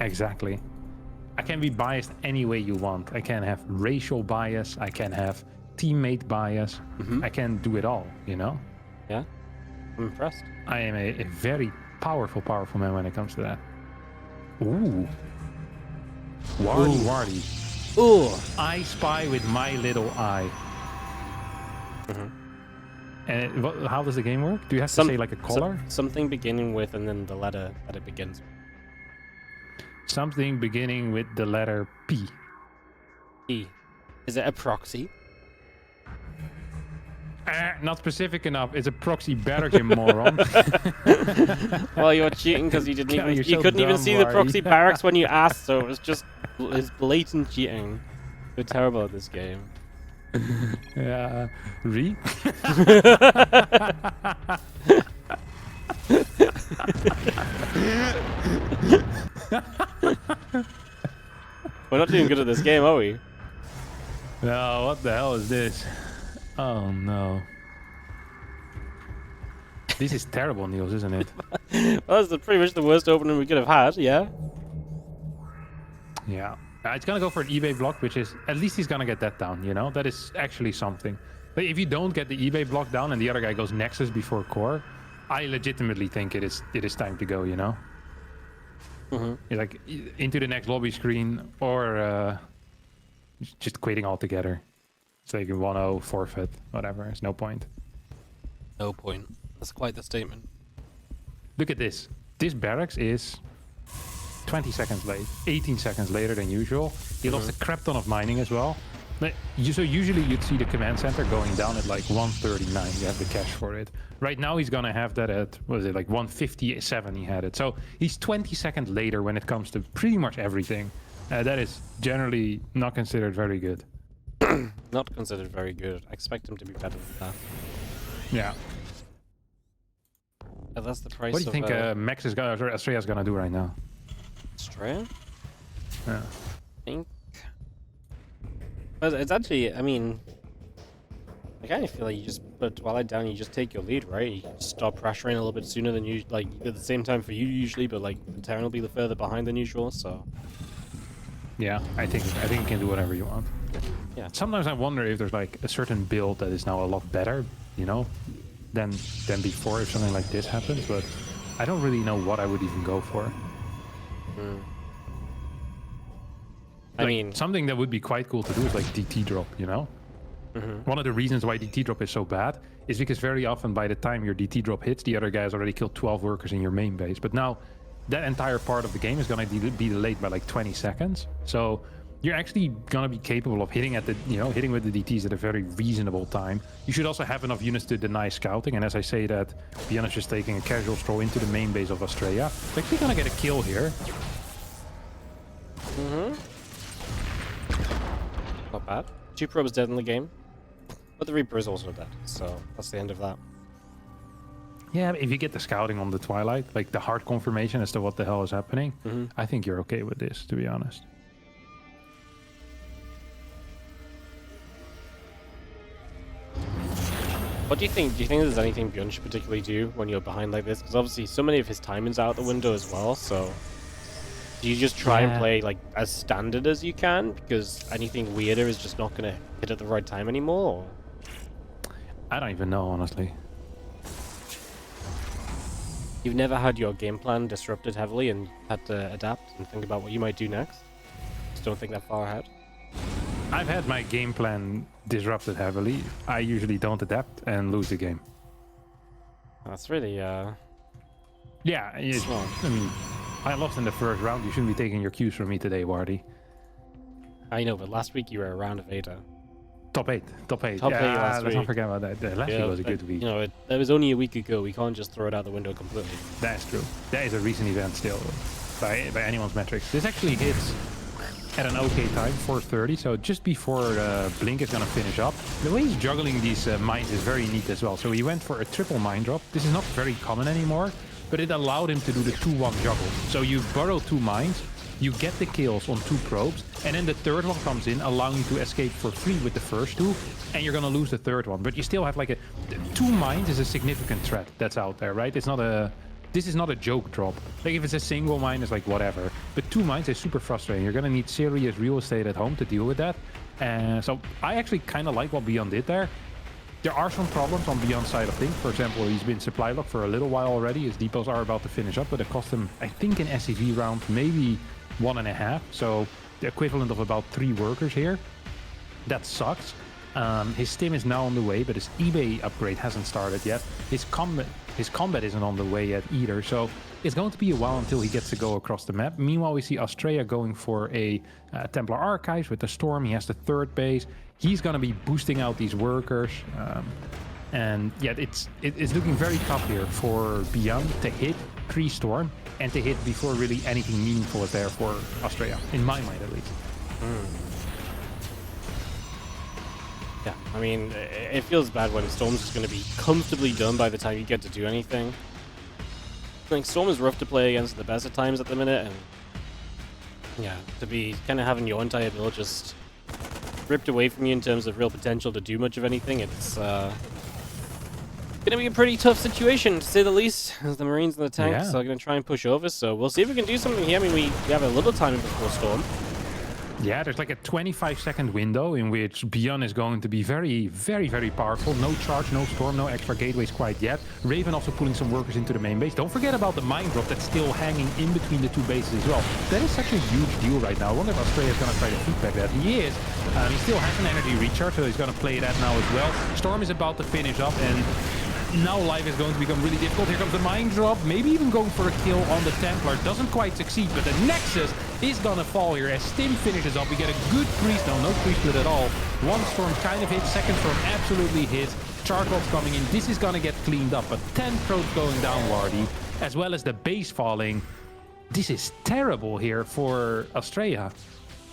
Exactly. I can be biased any way you want. I can have racial bias. I can have teammate bias. I can do it all, you know? Yeah. I'm impressed. I am a very powerful man when it comes to that. Ooh. Wardy. Ooh. I spy with my little eye. And how does the game work? Do you have to say like a color? Something beginning with and then the letter that it begins with. Something beginning with the letter P. P. Is it a proxy? Not specific enough. It's a proxy barrack, you moron. Well, you're cheating because you didn't even. You're You so couldn't even dumb, see the Wardy. proxy barracks when you asked, so it was just it's blatant cheating. You're terrible at this game. Yeah. Re? We're not doing good at this game, are we? No, what the hell is this? Oh no. This is terrible, Niels, isn't it? Well, that's pretty much the worst opening we could have had, yeah? Yeah. It's gonna go for an eBay block, which is, at least he's gonna get that down, you know? That is actually something. But if you don't get the eBay block down and the other guy goes Nexus before core, I legitimately think it is time to go, you know? You're like, into the next lobby screen, or just quitting altogether. So you can 1-0, forfeit, whatever, there's no point. No point. That's quite the statement. Look at this. This barracks is 20 seconds late, 18 seconds later than usual. He lost a crap ton of mining as well. But so usually you'd see the command center going down at like 139. You have the cash for it. Right now he's gonna have that at, what is it, like 157 he had it. So he's 20 seconds later when it comes to pretty much everything. That is generally not considered very good. Not considered very good. I expect him to be better than that. Yeah. But that's the price. What do you think Max is gonna, or Astrea's gonna do right now? Astrea? Yeah. I think. But it's actually, I mean, I kind of feel like you just put Twilight down, you just take your lead, right? You can start pressuring a little bit sooner than you, like at the same time for you usually, but like Terran will be further behind than usual, so. Yeah, I think you can do whatever you want. Yeah. Sometimes I wonder if there's like a certain build that is now a lot better, you know, than before if something like this happens, but I don't really know what I would even go for. I mean, something that would be quite cool to do is like DT drop, you know? One of the reasons why DT drop is so bad is because very often by the time your DT drop hits, the other guy has already killed 12 workers in your main base. But now that entire part of the game is going to be delayed by like 20 seconds. So you're actually going to be capable of hitting at the, you know, hitting with the DTs at a very reasonable time. You should also have enough units to deny scouting. And as I say that, ByuN is just taking a casual stroll into the main base of Astrea. They're actually going to get a kill here. Not bad. 2 probes dead in the game. But the Reaper is also dead, so that's the end of that. Yeah, if you get the scouting on the Twilight, like the hard confirmation as to what the hell is happening, I think you're okay with this, to be honest. What do you think? Do you think there's anything ByuN should particularly do when you're behind like this? Because obviously so many of his timings are out the window as well, so... Do you just try and play like as standard as you can? Because anything weirder is just not going to hit at the right time anymore? Or? I don't even know, honestly. You've never had your game plan disrupted heavily and had to adapt and think about what you might do next? Just don't think that far ahead? I've had my game plan disrupted heavily. I usually don't adapt and lose the game. That's really, Yeah, I mean, I lost in the first round. You shouldn't be taking your cues from me today, Wardy. I know, but last week you were a round of 8. Top 8. Top 8 yeah, last let's week. not forget about that. Last week was a good week. You know, that was only a week ago. We can't just throw it out the window completely. That's true. That is a recent event still, by anyone's metrics. This actually hits at an okay time, 4:30, so just before Blink is going to finish up. The way he's juggling these mines is very neat as well. So he went for a triple mine drop. This is not very common anymore, but it allowed him to do the 2-1 juggle. So you burrow 2 mines, you get the kills on 2 probes, and then the third one comes in, allowing you to escape for free with the first 2, and you're gonna lose the third one. But you still have like 2 mines is a significant threat that's out there, right? It's not a this is not a joke drop. Like, if it's a single mine, it's like whatever. But 2 mines is super frustrating. You're gonna need serious real estate at home to deal with that. So I actually kind of like what ByuN did there. There are some problems on ByuN's side of things. For example, he's been supply locked for a little while already. His depots are about to finish up, but it cost him, I think, an SCV round, maybe 1.5. So the equivalent of about 3 workers here. That sucks. His stim is now on the way, but his eBay upgrade hasn't started yet. His combat isn't on the way yet either, so it's going to be a while until he gets to go across the map. Meanwhile, we see Astrea going for a Templar Archives with the Storm. He has the 3rd base. He's going to be boosting out these workers. And yeah, it's looking very tough here for ByuN to hit pre-Storm and to hit before really anything meaningful is there for Astrea, in my mind at least. Yeah, I mean, it feels bad when Storm's just going to be comfortably done by the time you get to do anything. I think Storm is rough to play against the best of times at the minute, and yeah, to be kind of having your entire build just ripped away from you in terms of real potential to do much of anything, it's going to be a pretty tough situation, to say the least, as the Marines and the tanks are going to try and push over, so we'll see if we can do something here. I mean, we have a little time before Storm. Yeah, there's like a 25-second window in which ByuN is going to be very, very, very powerful. No charge, no storm, no extra gateways quite yet. Raven also pulling some workers into the main base. Don't forget about the mine drop that's still hanging in between the 2 bases as well. That is such a huge deal right now. I wonder if Astrea is going to try to feedback that. He is. He still has an energy recharge, so he's going to play that now as well. Storm is about to finish up, and now life is going to become really difficult. Here comes the mine drop, maybe even going for a kill on the Templar. Doesn't quite succeed, but the Nexus is gonna fall here as Stim finishes up. We get a good priest. No priest split at all. 1 storm kind of hits, 2nd storm absolutely hits. Charcoal's coming in. This is gonna get cleaned up, but 10 probes going down, Wardy, as well as the base falling. This is terrible here for Astrea.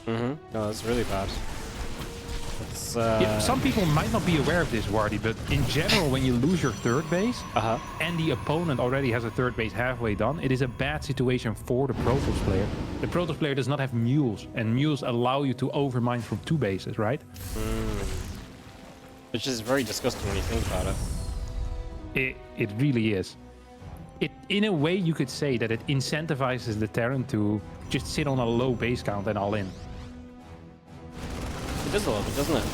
No, that's really bad. Yeah, some people might not be aware of this, Wardy, but in general, when you lose your 3rd base and the opponent already has a 3rd base halfway done, it is a bad situation for the Protoss player. The Protoss player does not have mules, and mules allow you to overmine from 2 bases, right? Which is very disgusting when you think about it. It really is. In a way, you could say that it incentivizes the Terran to just sit on a low base count and all in. It does a little bit, doesn't it?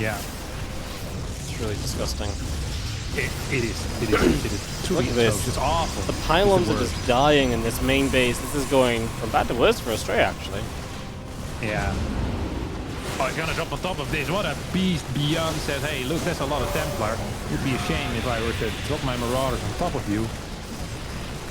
Yeah. It's really disgusting. It is. Look at this. It's awful. The pylons are just dying in this main base. This is going from bad to worse for Astrea, actually. Yeah. Oh, he's gonna drop on top of this. What a beast. ByuN says, hey, look, that's a lot of Templar. It would be a shame if I were to drop my Marauders on top of you.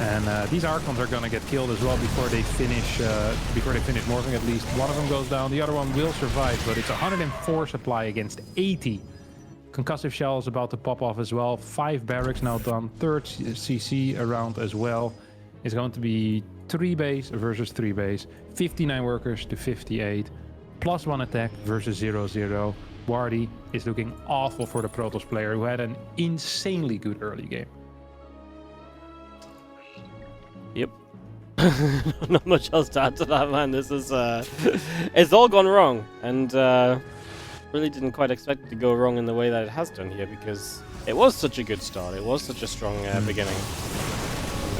And these Archons are gonna get killed as well before they finish morphing. At least one of them goes down. The other one will survive, but it's 104 supply against 80. Concussive shell is about to pop off as well. 5 barracks now done. 3rd CC around as well. It's going to be 3 base versus 3 base. 59 workers to 58. +1 attack versus 0-0. Wardy is looking awful for the Protoss player, who had an insanely good early game. Yep. Not much else to add to that, man. This is it's all gone wrong, and really didn't quite expect it to go wrong in the way that it has done here, because it was such a good start. It was such a strong beginning.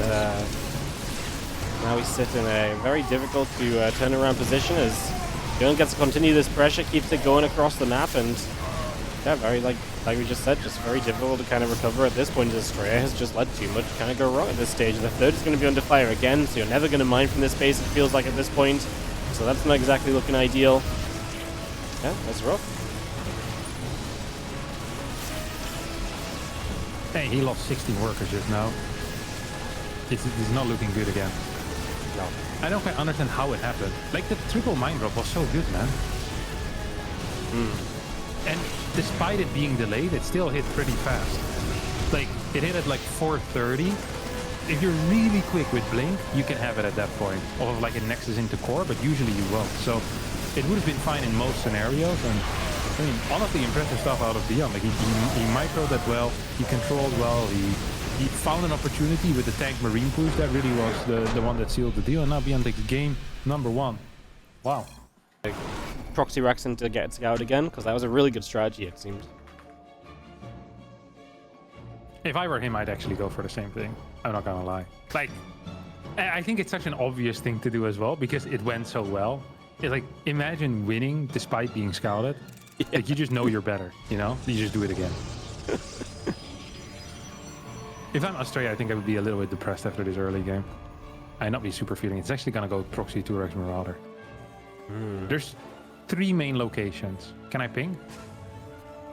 And, now we sit in a very difficult to turn around position as ByuN gets to continue this pressure, keeps it going across the map, and yeah, very like we just said, just very difficult to kind of recover at this point. Astrea has just let too much kind of go wrong at this stage. The 3rd is going to be under fire again, so you're never going to mine from this base, it feels like, at this point. So that's not exactly looking ideal. Yeah, that's rough. Hey, he lost 16 workers just now. It's not looking good again. No. I don't quite understand how it happened. Like, the triple mine drop was so good, man. And despite it being delayed, it still hit pretty fast. Like, it hit at like 430. If you're really quick with Blink, you can have it at that point. Or like a Nexus into core, but usually you won't. So it would have been fine in most scenarios. And I mean, honestly, impressive stuff out of ByuN. Like, he microed that well, he controlled well, he found an opportunity with the tank marine push. That really was the one that sealed the deal. And now ByuN takes game number 1. Wow. Proxy racks in to get out again, because that was a really good strategy, it seemed. If I were him, I'd actually go for the same thing. I'm not gonna lie. Like, I think it's such an obvious thing to do as well because it went so well. It's like, imagine winning despite being scouted. Yeah. Like, you just know you're better, you know? You just do it again. If I'm Astrea, I think I would be a little bit depressed after this early game. I'd not be super feeling it. It's actually gonna go proxy 2x Marauder. There's 3 main locations. Can I ping?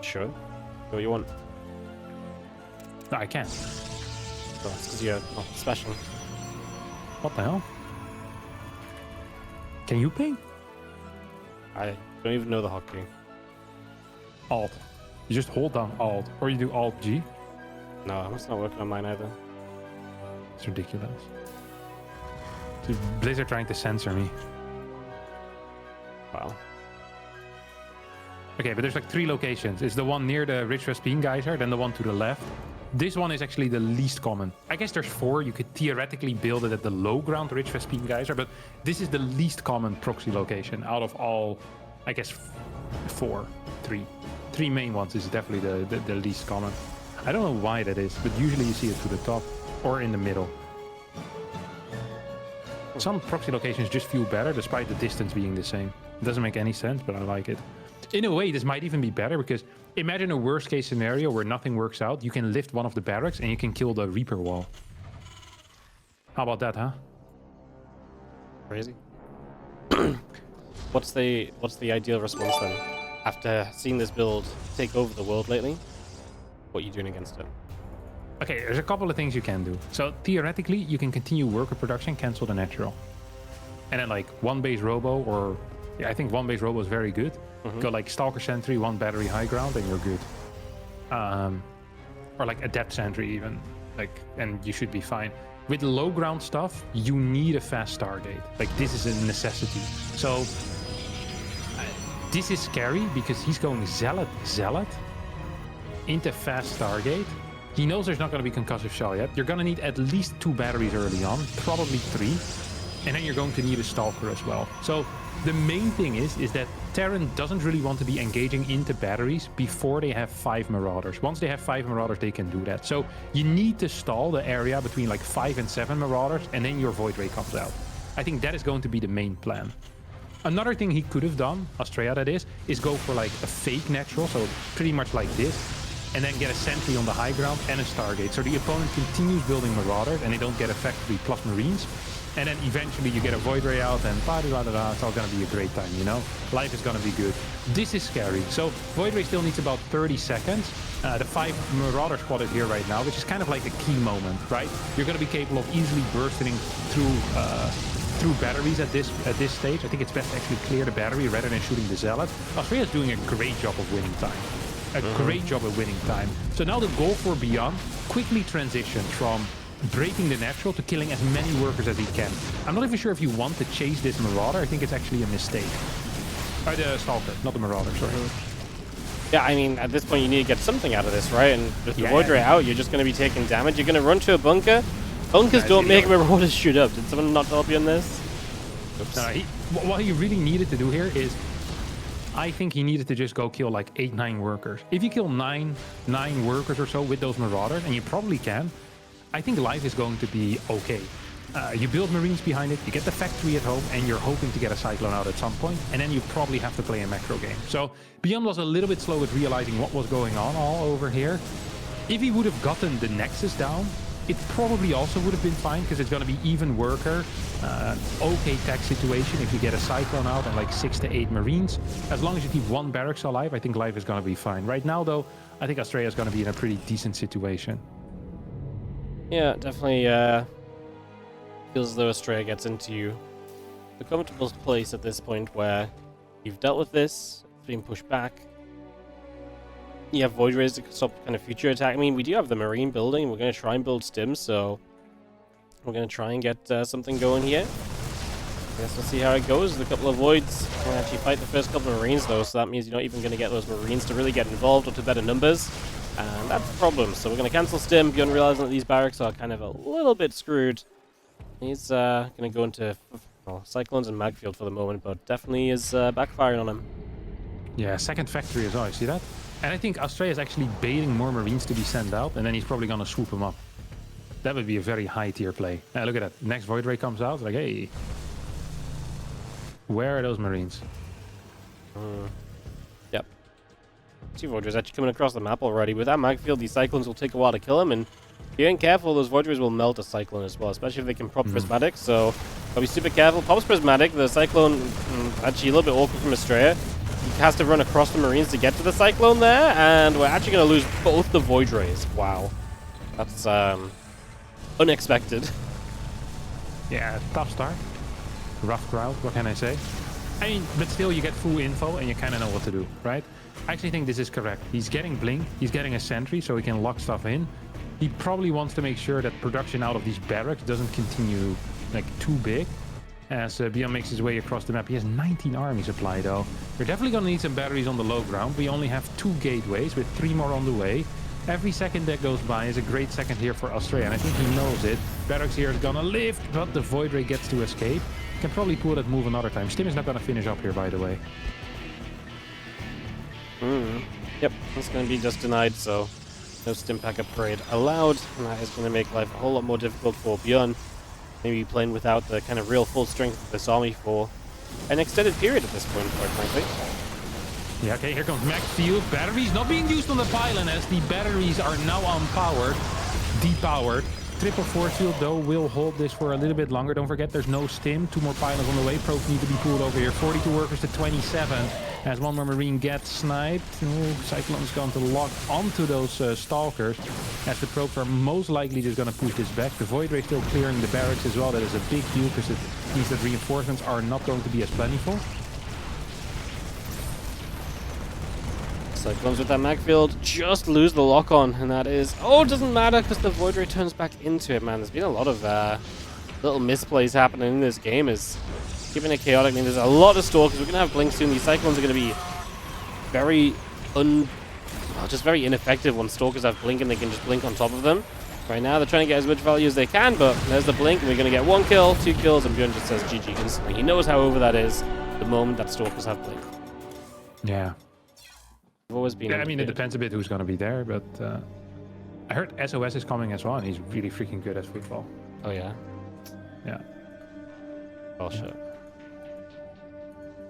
Sure. What you want? No, I can't. Oh, that's because you're not special. What the hell? Can you ping? I don't even know the hotkey. Alt. You just hold down Alt, or you do Alt G. No, it's not working on mine either. It's ridiculous. Dude, Blizzard trying to censor me. Wow. Okay, but there's like 3 locations. It's the one near the Rich Vespine geyser, then the one to the left. This one is actually the least common. I guess there's 4. You could theoretically build it at the low ground Rich Vespine geyser, but this is the least common proxy location out of all, I guess, 4. 3 main ones is definitely the least common. I don't know why that is, but usually you see it to the top or in the middle. Some proxy locations just feel better despite the distance being the same. It doesn't make any sense, but I like it. In a way, this might even be better because imagine a worst case scenario where nothing works out. You can lift one of the barracks and you can kill the Reaper wall. How about that, huh? Crazy. What's the ideal response then? After seeing this build take over the world lately, what are you doing against it? Okay, there's a couple of things you can do. So theoretically, you can continue worker production, cancel the natural. And then like 1 base robo, or yeah, I think 1 base robo is very good. Go like Stalker Sentry, 1 battery high ground, and you're good. Or like Adept Sentry even, like, and you should be fine. With low ground stuff, you need a fast Stargate. Like, this is a necessity. So this is scary because he's going Zealot into fast Stargate. He knows there's not going to be concussive shell yet. You're going to need at least 2 batteries early on, probably 3. And then you're going to need a Stalker as well. So the main thing is that Terran doesn't really want to be engaging into batteries before they have 5 Marauders. Once they have 5 Marauders, they can do that. So you need to stall the area between like 5 and 7 Marauders, and then your Void Ray comes out. I think that is going to be the main plan. Another thing he could have done, Astrea that is go for like a fake natural, so pretty much like this, and then get a Sentry on the high ground and a Stargate. So the opponent continues building Marauders, and they don't get effectively plus Marines. And then eventually you get a Void Ray out and da-da-da-da, it's all going to be a great time, you know? Life is going to be good. This is scary. So Void Ray still needs about 30 seconds. The 5 Marauder squad is here right now, which is kind of like a key moment, right? You're going to be capable of easily bursting through batteries at this stage. I think it's best to actually clear the battery rather than shooting the Zealot. Astrea is doing a great job of winning time. Great job at winning time. So now the goal for ByuN, quickly transition from breaking the natural to killing as many workers as he can. I'm not even sure if you want to chase this Marauder. I think it's actually a mistake. The Stalker, not the Marauder, sorry. Yeah, I mean, at this point you need to get something out of this, right? And with the Void Ray out, you're just going to be taking damage. You're going to run to a bunker. Bunkers don't make Marauders shoot up. Did someone not help you on this? What he really needed to do here is, I think he needed to just go kill like 8-9 workers. If you kill 9 workers or so with those Marauders, and you probably can, I think life is going to be okay. You build Marines behind it, you get the factory at home, and you're hoping to get a Cyclone out at some point, and then you probably have to play a macro game. So ByuN was a little bit slow at realizing what was going on all over here. If he would have gotten the Nexus down, it probably also would have been fine, because it's going to be even worker, okay tech situation if you get a Cyclone out and like 6 to 8 Marines. As long as you keep 1 barracks alive, I think life is going to be fine. Right now, though, I think Astrea is going to be in a pretty decent situation. Yeah, definitely feels as though Astrea gets into the comfortable place at this point where you've dealt with this, it's been pushed back. You have Void Rays to stop kind of future attack. I mean, we do have the Marine building. We're going to try and build stims, so we're going to try and get something going here. I guess we'll see how it goes. There's a couple of Voids. We're going to actually fight the first couple of Marines, though, so that means you're not even going to get those Marines to really get involved or to better numbers. And that's the problem. So we're going to cancel Stim, ByuN realizing that these barracks are kind of a little bit screwed. He's going to go into Cyclones and Magfield for the moment, but definitely is backfiring on him. Yeah, second factory as well, you see that? And I think Astrea is actually baiting more Marines to be sent out, and then he's probably going to swoop them up. That would be a very high tier play. Look at that. Next Void Ray comes out. Like, hey, where are those Marines? Yep. Two Void Rays actually coming across the map already. With that mag field, these Cyclones will take a while to kill him, and if you ain't careful, those Void Rays will melt a Cyclone as well, especially if they can prop Prismatic, so gotta be super careful. Pops Prismatic, the Cyclone, actually a little bit awkward from Astrea. He has to run across the Marines to get to the Cyclone there, and we're actually gonna lose both the Void Rays. Wow. That's, unexpected. Yeah, tough start. Rough crowd, what can I say? I mean, but still you get full info and you kind of know what to do, right? I actually think this is correct. He's getting Blink, he's getting a Sentry so he can lock stuff in. He probably wants to make sure that production out of these barracks doesn't continue like too big. As ByuN makes his way across the map. He has 19 army supply though. We're definitely going to need some batteries on the low ground. We only have 2 gateways with 3 more on the way. Every second that goes by is a great second here for Astrea, and I think he knows it. Barracks here is gonna lift, but the Void Ray gets to escape. Can probably pull that move another time. Stim is not gonna finish up here, by the way. Yep, it's gonna be just denied, so no Stim Pack upgrade allowed, and that is gonna make life a whole lot more difficult for ByuN. Maybe playing without the kind of real full strength of this army for an extended period at this point, quite frankly. Yeah, okay, here comes Mag Field. Batteries not being used on the pylon as the batteries are now unpowered, depowered. Triple force field, though, will hold this for a little bit longer. Don't forget, there's no Stim. 2 more pylons on the way. Probes need to be pulled over here. 42 workers to 27 as 1 more Marine gets sniped. Cyclone's going to lock onto those Stalkers as the probes are most likely just going to push this back. The Void Ray still clearing the barracks as well. That is a big deal because it means that reinforcements are not going to be as plentiful. Cyclones with that mag field just lose the lock on, and that is, oh, it doesn't matter because the Void Ray turns back into it, man. There's been a lot of little misplays happening in this game. Is keeping it chaotic. I mean, there's a lot of Stalkers. We're gonna have Blink soon. These Cyclones are gonna be very just very ineffective when Stalkers have Blink and they can just Blink on top of them. Right now, they're trying to get as much value as they can, but there's the Blink, and we're gonna get 1 kill, 2 kills, and ByuN just says GG instantly. He knows how over that is the moment that Stalkers have Blink. Yeah. Always been. Yeah, I mean, it depends a bit who's going to be there, but I heard SOS is coming as well, and he's really freaking good at football. Oh, yeah? Yeah. Oh, shit.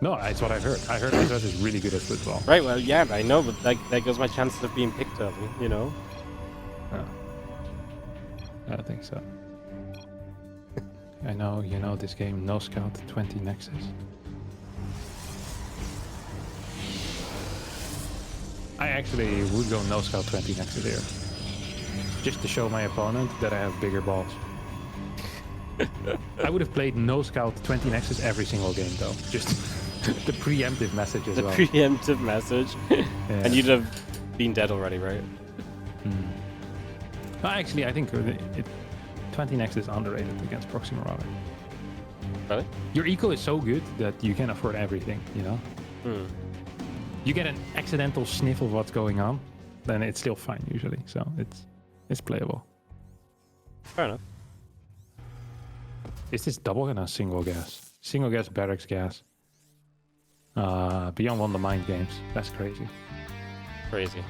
No, that's what I heard. I heard SOS is really good at football. Right, well, yeah, I know, but that goes my chances of being picked up, you know? Yeah. I don't think so. I know, you know this game, no scout, 20 Nexus. I actually would go no scout 20 Nexus here. Just to show my opponent that I have bigger balls. I would have played no scout 20 Nexus every single game though. Just the preemptive message as well. The preemptive message. Yeah. And you'd have been dead already, right? Well, actually, I think 20 Nexus is underrated against Proxy Marauder. Really? Your eco is so good that you can afford everything, you know? You get an accidental sniff of what's going on, then it's still fine usually. So it's playable. Fair enough. Is this double gun or single gas? Single gas, barracks gas. ByuN won the mind games. That's crazy. Crazy.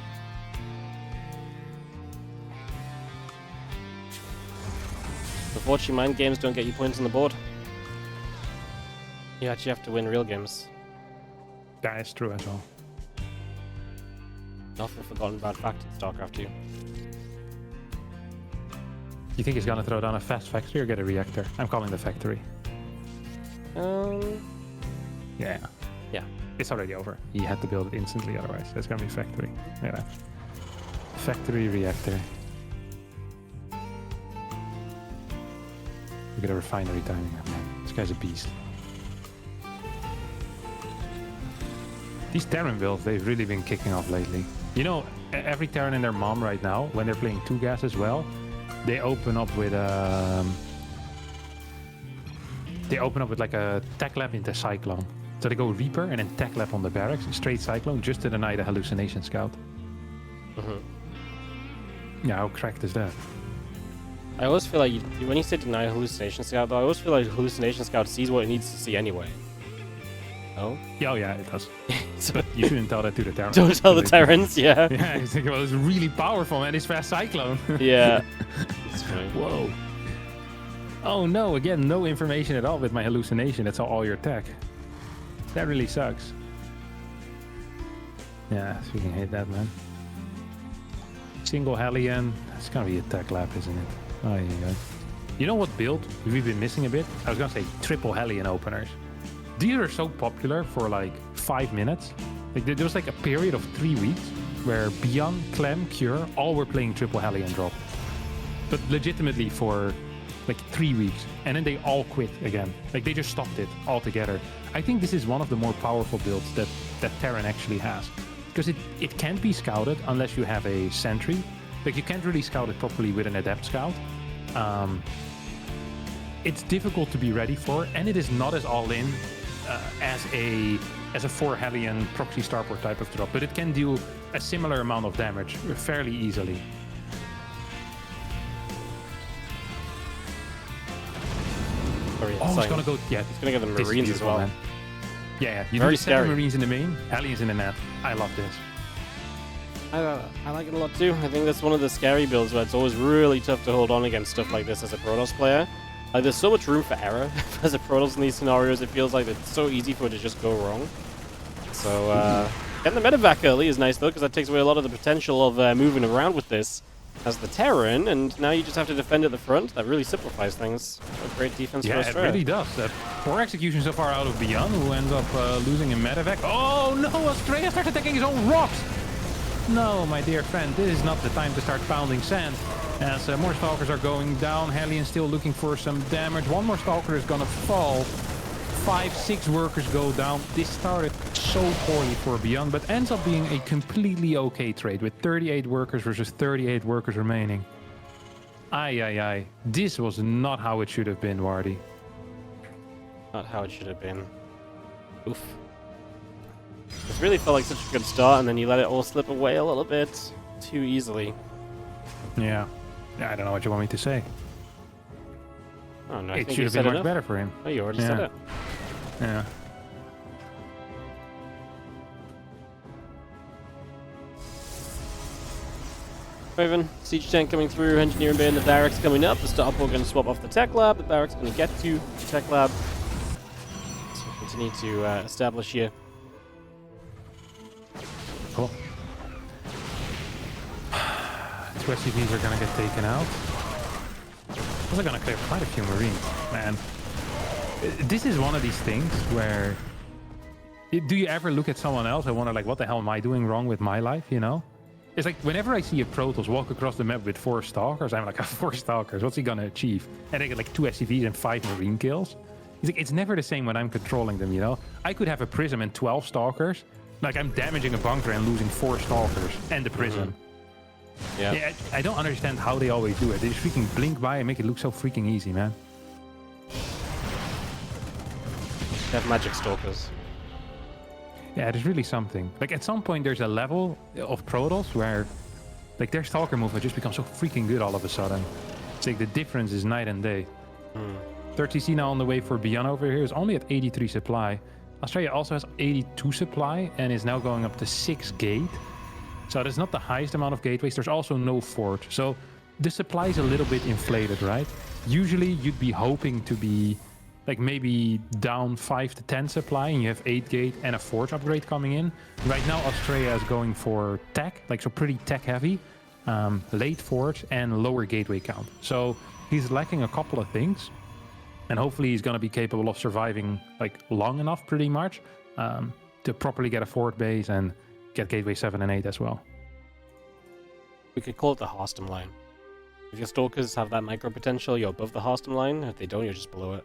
Unfortunately, mind games don't get you points on the board. You actually have to win real games. That is true as well. Often forgotten bad fact in StarCraft 2. You think he's gonna throw down a fast factory or get a reactor? I'm calling the factory. Yeah. Yeah. It's already over. He had to build it instantly otherwise. That's gonna be factory. Yeah. Factory reactor. Look at the refinery timing. Man, this guy's a beast. These Terran builds, they've really been kicking off lately. You know, every Terran and their mom right now, when they're playing 2 gas as well, they open up with like a tech lab into Cyclone. So they go Reaper and then tech lab on the barracks, straight Cyclone, just to deny the hallucination scout. Yeah, how cracked is that? I always feel like when you say deny hallucination scout, though, I always feel like hallucination scout sees what it needs to see anyway. Oh? Yeah, yeah, it does. But you shouldn't tell that to the Terrans. Don't tell the Terrans, yeah. Yeah, he's like, well, it's really powerful, man. It's fast Cyclone. Yeah. That's funny. Whoa. Oh no, again, no information at all with my hallucination. That's all your tech. That really sucks. Yeah, so you can hate that, man. Single Hellion. It's gonna be a tech lap, isn't it? Oh, yeah. You know what build we've been missing a bit? I was gonna say triple Hellion openers. These are so popular for like 5 minutes. Like there was like a period of 3 weeks where ByuN, Clem, Cure all were playing triple Hellion drop. But legitimately for like 3 weeks. And then they all quit again. Like they just stopped it altogether. I think this is one of the more powerful builds that Terran actually has. Because it can't be scouted unless you have a sentry. Like you can't really scout it properly with an adept scout. It's difficult to be ready for, and it is not as all in as a 4 Hellion proxy starport type of drop, but it can do a similar amount of damage fairly easily. Oh, he's gonna go. Yeah, he's gonna get the Marines as well. Man. Yeah. You Very do 7 scary. Marines in the main, Hellions in the net. I love this. I like it a lot too. I think that's one of the scary builds where it's always really tough to hold on against stuff like this as a Protoss player. Like there's so much room for error as a Protoss in these scenarios. It feels like it's so easy for it to just go wrong. So getting the medevac early is nice though, because that takes away a lot of the potential of moving around with this as the Terran, and now you just have to defend at the front. That really simplifies things. A great defense for Astrea. Yeah, it really does. Poor execution so far out of ByuN, who ends up losing a medevac. Oh no, Astrea starts attacking his own rocks! No, my dear friend, this is not the time to start pounding sand. As more Stalkers are going down, Hellion still looking for some damage. One more Stalker is gonna fall. 5, 6 workers go down. This started so poorly for ByuN, but ends up being a completely okay trade with 38 workers versus 38 workers remaining. Aye. This was not how it should have been, Wardy. Not how it should have been. Oof. It really felt like such a good start, and then you let it all slip away a little bit too easily. Yeah. I don't know what you want me to say. Oh, no, it should have been much better for him. Oh, you already said it. Yeah. Raven, siege tank coming through, engineering bay in the barracks coming up. The starport going to swap off the tech lab. The barracks going to get to the tech lab. So continue to establish here. Cool. 2 SCVs are gonna get taken out. Also gonna clear quite a few Marines, man. This is one of these things where... Do you ever look at someone else and wonder, like, what the hell am I doing wrong with my life, you know? It's like, whenever I see a Protoss walk across the map with 4 Stalkers, I'm like, 4 Stalkers, what's he gonna achieve? And they get like 2 SCVs and 5 Marine kills. It's like, it's never the same when I'm controlling them, you know? I could have a Prism and 12 Stalkers. Like, I'm damaging a bunker and losing 4 Stalkers and the Prism. Yeah, I don't understand how they always do it. They just freaking blink by and make it look so freaking easy, man. They have magic stalkers. Yeah, there's really something. Like, at some point, there's a level of Protoss where, like, their Stalker movement just becomes so freaking good all of a sudden. It's like the difference is night and day. 30C now on the way for ByuN over here is only at 83 supply. Astrea also has 82 supply and is now going up to 6 gate. So that's not the highest amount of gateways. There's also no forge. So the supply is a little bit inflated, right? Usually you'd be hoping to be like maybe down 5 to 10 supply and you have 8 gate and a forge upgrade coming in. Right now Astrea is going for tech, like so pretty tech heavy, late forge and lower gateway count. So he's lacking a couple of things and hopefully he's going to be capable of surviving like long enough pretty much to properly get a fort base and get gateway 7 and 8 as well. We could call it the Harstem line. If your stalkers have that micro potential, you're above the Harstem line. If they don't, you're just below it.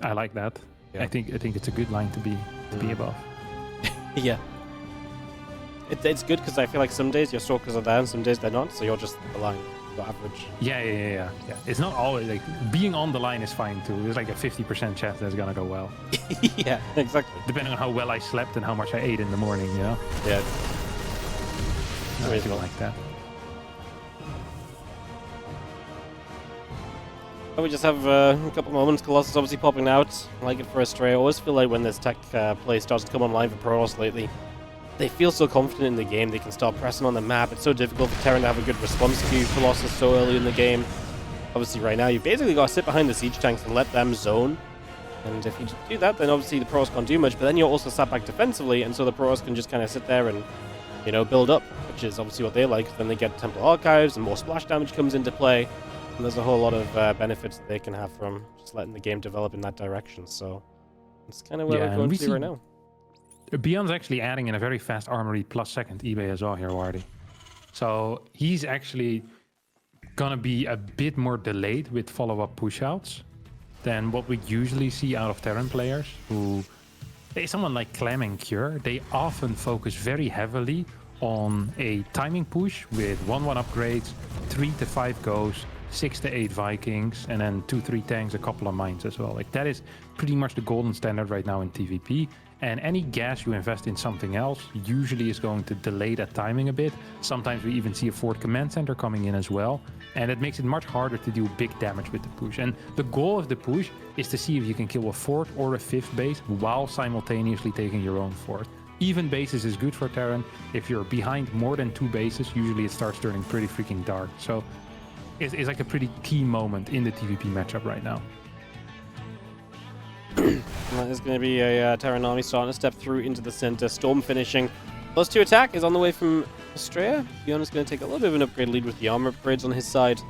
I like that. Yeah. I think it's a good line to be above. Yeah. It's good because I feel like some days your stalkers are there and some days they're not, so you're just the line, you're average. Yeah. It's not always like being on the line is fine too. There's like a 50% chance that's gonna go well. Yeah, exactly. Depending on how well I slept and how much I ate in the morning, you know? Yeah. I feel like that. But we just have a couple moments. Colossus obviously popping out. I like it for Astrea. I always feel like when this tech play starts to come online for Protoss lately, they feel so confident in the game, they can start pressing on the map. It's so difficult for Terran to have a good response to Colossus so early in the game. obviously right now you've basically got to sit behind the siege tanks and let them zone. And if you do that, then obviously the pros can't do much, but then you're also sat back defensively, and so the pros can just kind of sit there and, you know, build up, which is obviously what they like. Then they get Temple Archives, and more splash damage comes into play, and there's a whole lot of benefits that they can have from just letting the game develop in that direction. So it's kind of where we're going to do right now. ByuN's actually adding in a very fast armory plus second eBay as well here, Wardy. So he's actually gonna be a bit more delayed with follow-up push-outs than what we usually see out of Terran players who, someone like Clem and Cure, they often focus very heavily on a timing push with 1-1 upgrades, 3 to 5 goes, 6 to 8 Vikings, and then 2-3 tanks, a couple of mines as well. Like that is pretty much the golden standard right now in TvP. And any gas you invest in something else usually is going to delay that timing a bit. Sometimes we even see a fourth command center coming in as well. And it makes it much harder to do big damage with the push. And the goal of the push is to see if you can kill a fourth or a fifth base while simultaneously taking your own fourth. Even bases is good for Terran. If you're behind more than 2 bases, usually it starts turning pretty freaking dark. So it's like a pretty key moment in the TvP matchup right now. There's going to be a Terran army starting to step through into the center. Storm finishing. +2 attack is on the way from Astrea. ByuN is going to take a little bit of an upgrade lead with the armor upgrades on his side.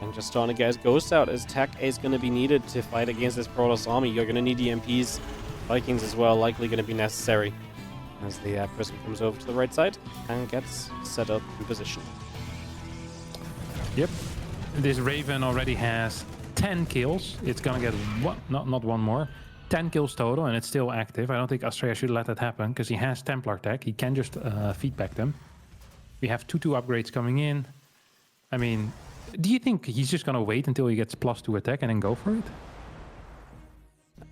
And just starting to get his ghosts out as tech is going to be needed to fight against this Protoss army. You're going to need EMPs. Vikings as well, likely going to be necessary. As the Prism comes over to the right side and gets set up in position. Yep. This Raven already has 10 kills. It's gonna get one, not one more. 10 kills total, and it's still active. I don't think Astrea should let that happen because he has Templar tech. He can just feedback them. We have 2-2 upgrades coming in. I mean, do you think he's just gonna wait until he gets +2 attack and then go for it?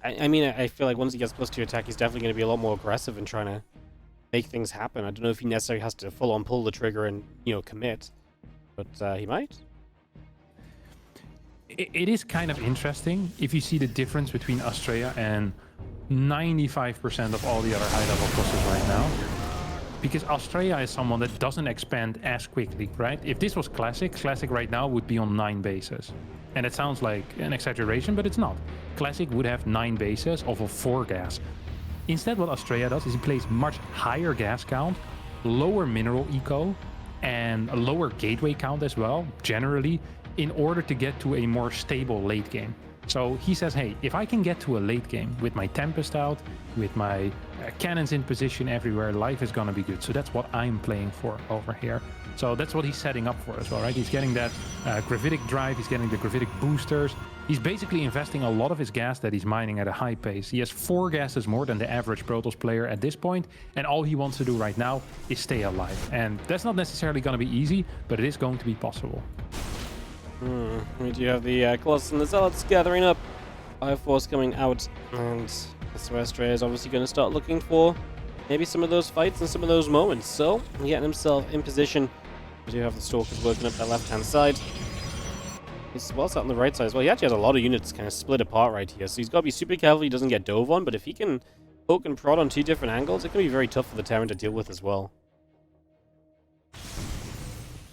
I mean, I feel like once he gets +2 attack, he's definitely going to be a lot more aggressive in trying to make things happen. I don't know if he necessarily has to full-on pull the trigger and, you know, commit, but he might. It is kind of interesting if you see the difference between Astrea and 95% of all the other high-level bosses right now. Because Astrea is someone that doesn't expand as quickly, right? If this was Classic right now would be on 9 bases. And it sounds like an exaggeration, but it's not. Classic would have 9 bases of a 4 gas. Instead, what Astrea does is he plays much higher gas count, lower mineral eco, and a lower gateway count as well, generally, in order to get to a more stable late game. So he says, hey, if I can get to a late game with my Tempest out, with my cannons in position everywhere, life is gonna be good. So that's what I'm playing for over here. So that's what he's setting up for as well, right? He's getting that gravitic drive, he's getting the gravitic boosters. He's basically investing a lot of his gas that he's mining at a high pace. He has 4 gases more than the average Protoss player at this point, and all he wants to do right now is stay alive. And that's not necessarily gonna be easy, but it is going to be possible. We do have the Colossus and the Zealots gathering up. Fire Force coming out, and Astrea is obviously going to start looking for maybe some of those fights and some of those moments. So, getting himself in position. We do have the Stalkers working up that left-hand side. He's well set on the right side as well. He actually has a lot of units kind of split apart right here, so he's got to be super careful he doesn't get dove on, but if he can poke and prod on 2 different angles, it can be very tough for the Terran to deal with as well.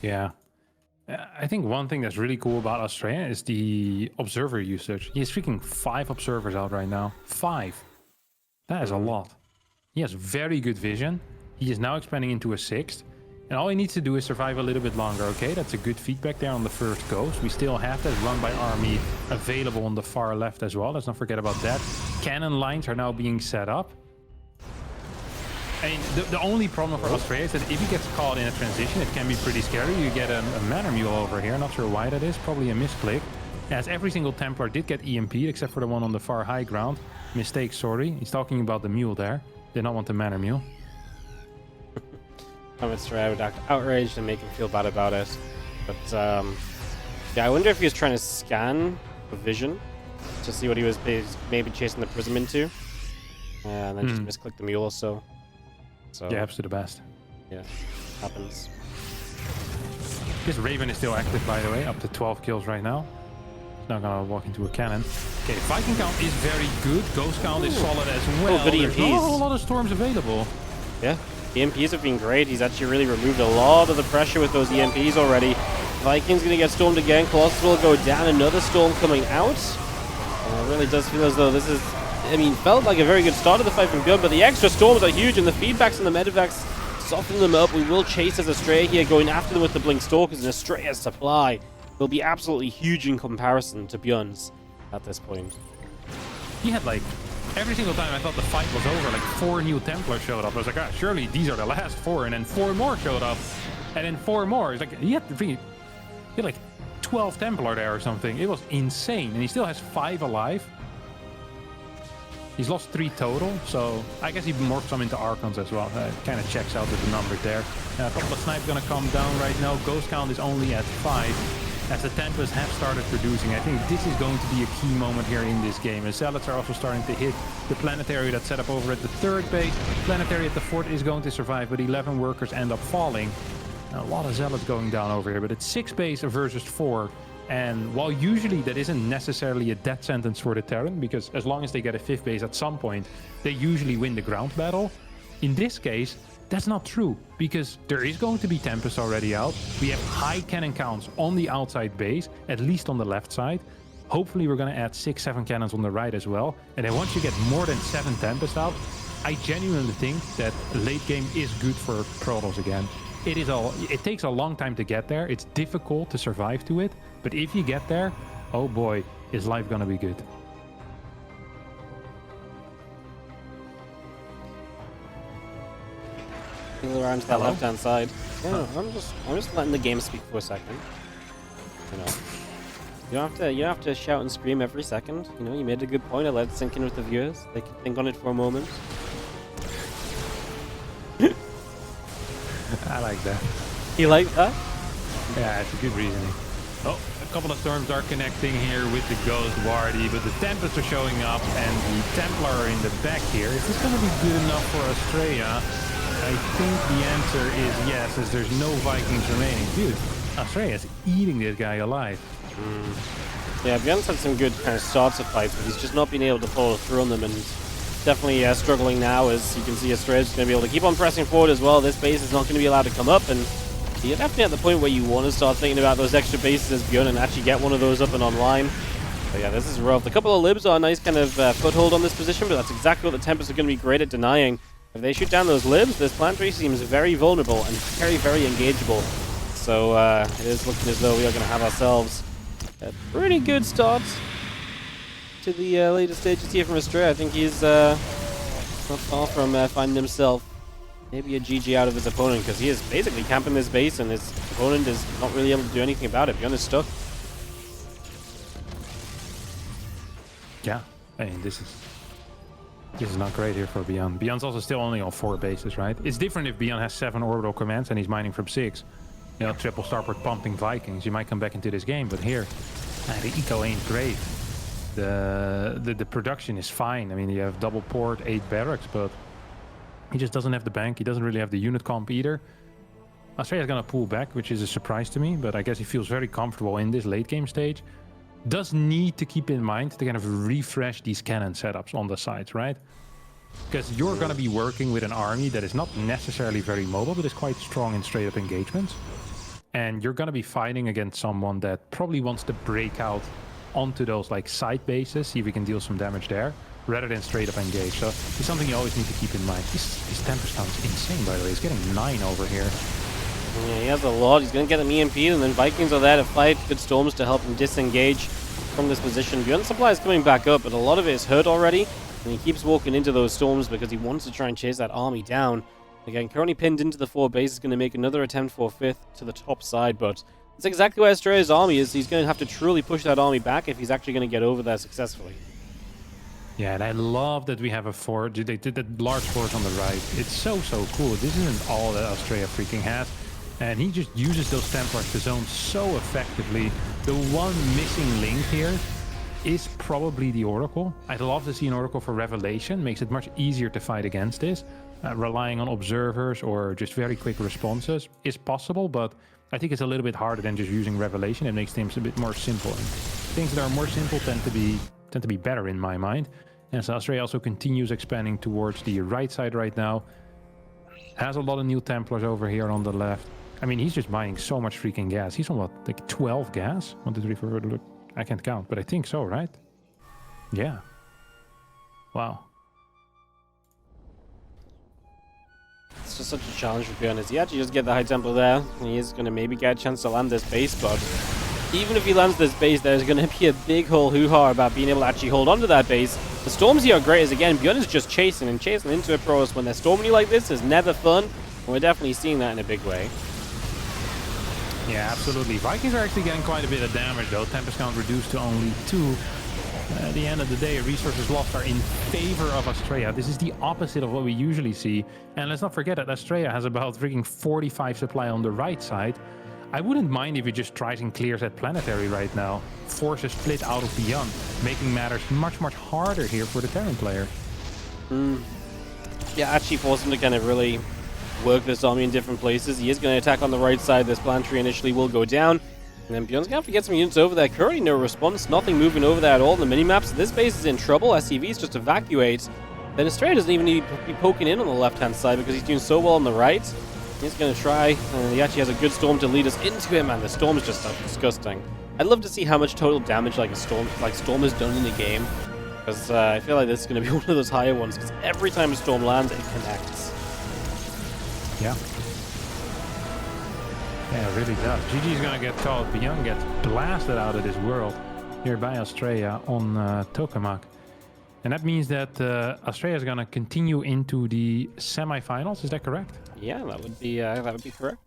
Yeah. I think one thing that's really cool about Astrea is the observer usage. He has freaking 5 observers out right now. 5. That is a lot. He has very good vision. He is now expanding into a 6th. And all he needs to do is survive a little bit longer. Okay, that's a good feedback there on the first ghost. We still have that run by army available on the far left as well. Let's not forget about that. Cannon lines are now being set up. I mean, the only problem for Astrea is that if he gets caught in a transition, it can be pretty scary. You get a Manor Mule over here. Not sure why that is. Probably a misclick. As every single Templar did get EMP'd, except for the one on the far high ground. Mistake, sorry. He's talking about the Mule there. Did not want the Manor Mule. Astrea would act outraged and make him feel bad about it. But, yeah, I wonder if he was trying to scan for vision to see what he was maybe chasing the Prism into. And then just misclick the Mule, so... Yeah, happens to the best. Yeah, happens. This Raven is still active, by the way, up to 12 kills right now. He's now gonna walk into a cannon. Okay, Viking count is very good. Ghost count is solid as well. Oh, good EMPs. There's not a whole lot of storms available. Yeah, EMPs have been great. He's actually really removed a lot of the pressure with those EMPs already. Vikings gonna get stormed again. Colossus will go down. Another storm coming out. It really does feel as though this is, I mean, felt like a very good start of the fight from ByuN, but the extra storms are huge, and the feedbacks and the medevacs soften them up. We will chase as Astrea here, going after them with the Blink Stalkers, and Astrea's supply will be absolutely huge in comparison to ByuN's at this point. He had like, every single time I thought the fight was over, like 4 new Templars showed up. I was like, ah, surely these are the last 4, and then 4 more showed up, and then 4 more. It's like, he had like 12 Templar there or something. It was insane, and he still has 5 alive. He's lost 3 total, so I guess he morphed some into Archons as well. Kind of checks out with the numbers there. A couple of snipes gonna come down right now. Ghost count is only at 5. As the Tempests have started producing, I think this is going to be a key moment here in this game. And Zealots are also starting to hit the Planetary that's set up over at the 3rd base. Planetary at the 4th is going to survive, but 11 workers end up falling. Now, a lot of Zealots going down over here, but it's 6 base versus 4. And while usually that isn't necessarily a death sentence for the Terran, because as long as they get a 5th base at some point, they usually win the ground battle. In this case, that's not true, because there is going to be Tempest already out. We have high cannon counts on the outside base, at least on the left side. Hopefully we're going to add 6-7 cannons on the right as well. And then once you get more than 7 Tempest out, I genuinely think that late game is good for Protoss again. It takes a long time to get there. It's difficult to survive to it. But if you get there, oh boy, is life going to be good. Around to that left-hand side. Yeah, I'm just letting the game speak for a second. You know, you don't have to shout and scream every second. You know, you made a good point. I let it sink in with the viewers. They can think on it for a moment. I like that. You like that? Yeah, it's a good reasoning. Oh, a couple of storms are connecting here with the Ghost Wardy, but the Tempests are showing up, and the Templar are in the back here. Is this going to be good enough for Astrea? I think the answer is yes, as there's no Vikings remaining. Dude, Astrea is eating this guy alive. Yeah, ByuN's had some good kind of starts of fights, but he's just not been able to follow through on them, and definitely struggling now. As you can see, Astrea's going to be able to keep on pressing forward as well. This base is not going to be allowed to come up, and you're definitely at the point where you want to start thinking about those extra bases as ByuN and actually get one of those up and online. But yeah, this is rough. A couple of libs are a nice kind of foothold on this position, but that's exactly what the Tempests are going to be great at denying. If they shoot down those libs, this Planetary seems very vulnerable and very, very engageable. So it is looking as though we are going to have ourselves a pretty good start to the later stages here from Astrea. I think he's not far from finding himself maybe a GG out of his opponent, because he is basically camping this base and his opponent is not really able to do anything about it. ByuN is stuck. Yeah, I mean, this is not great here for ByuN. ByuN's also still only on 4 bases, right? It's different if ByuN has 7 orbital commands and he's mining from 6. You know, triple starport pumping Vikings. You might come back into this game, but here, the eco ain't great. The production is fine. I mean, you have double port, 8 barracks, but he just doesn't have the bank. He doesn't really have the unit comp either. Astrea's gonna pull back, which is a surprise to me, but I guess he feels very comfortable in this late game stage. Does need to keep in mind to kind of refresh these cannon setups on the sides, right? Because you're going to be working with an army that is not necessarily very mobile, but is quite strong in straight up engagements. And you're going to be fighting against someone that probably wants to break out onto those like side bases, see if we can deal some damage there, rather than straight up engage. So it's something you always need to keep in mind. This Tempest sounds insane, by the way. He's getting 9 over here. Yeah, he has a lot. He's going to get them EMP'd, and then Vikings are there to fight. Good storms to help him disengage from this position. ByuN supply is coming back up, but a lot of it is hurt already, and he keeps walking into those storms because he wants to try and chase that army down. Again, currently pinned into the 4 base, is going to make another attempt for 5th to the top side, but that's exactly where Astrea's army is. He's going to have to truly push that army back if he's actually going to get over there successfully. Yeah, and I love that we have a fort. They did that large fort on the right. It's so cool. This isn't all that Astrea freaking has. And he just uses those Templars to zone so effectively. The one missing link here is probably the Oracle. I'd love to see an Oracle for Revelation. Makes it much easier to fight against this. Relying on observers or just very quick responses is possible, but I think it's a little bit harder than just using Revelation. It makes things a bit more simple. And things that are more simple tend to be better in my mind. And so Astrea also continues expanding towards the right side right now. Has a lot of new Templars over here on the left. I mean, he's just buying so much freaking gas. He's on what, like 12 gas? 1, 2, 3, 4, look. I can't count, but I think so, right? Yeah. Wow. It's just such a challenge for ByuN. Is he actually just get the high tempo there? And he is going to maybe get a chance to land this base, but even if he lands this base, there's going to be a big whole hoo-ha about being able to actually hold on to that base. The storms here are great, as again, ByuN is just chasing into a Protoss. When they're storming you like this, is never fun. And we're definitely seeing that in a big way. Yeah, absolutely. Vikings are actually getting quite a bit of damage, though. Tempest count reduced to only 2. At the end of the day, resources lost are in favor of Astrea. This is the opposite of what we usually see. And let's not forget that Astrea has about freaking 45 supply on the right side. I wouldn't mind if he just tries and clears that planetary right now. Force a split out of ByuN, making matters much, much harder here for the Terran player. Yeah, actually force him to kind of really work this army in different places. He is going to attack on the right side. This planetary initially will go down. And then ByuN's going to have to get some units over there. Currently no response, nothing moving over there at all in the minimaps. This base is in trouble. SCVs just evacuate. Then Astrea doesn't even need to be poking in on the left-hand side because he's doing so well on the right. He's going to try, and he actually has a good storm to lead us into him, and the storm is just disgusting. I'd love to see how much total damage like storm has done in the game, because I feel like this is going to be one of those higher ones, because every time a storm lands, it connects. Yeah. Yeah, it really does. GG's gonna get caught. ByuN gets blasted out of this world here by Astrea on Tokamak. And that means that Astrea is gonna continue into the semifinals. Is that correct? Yeah, that would be correct.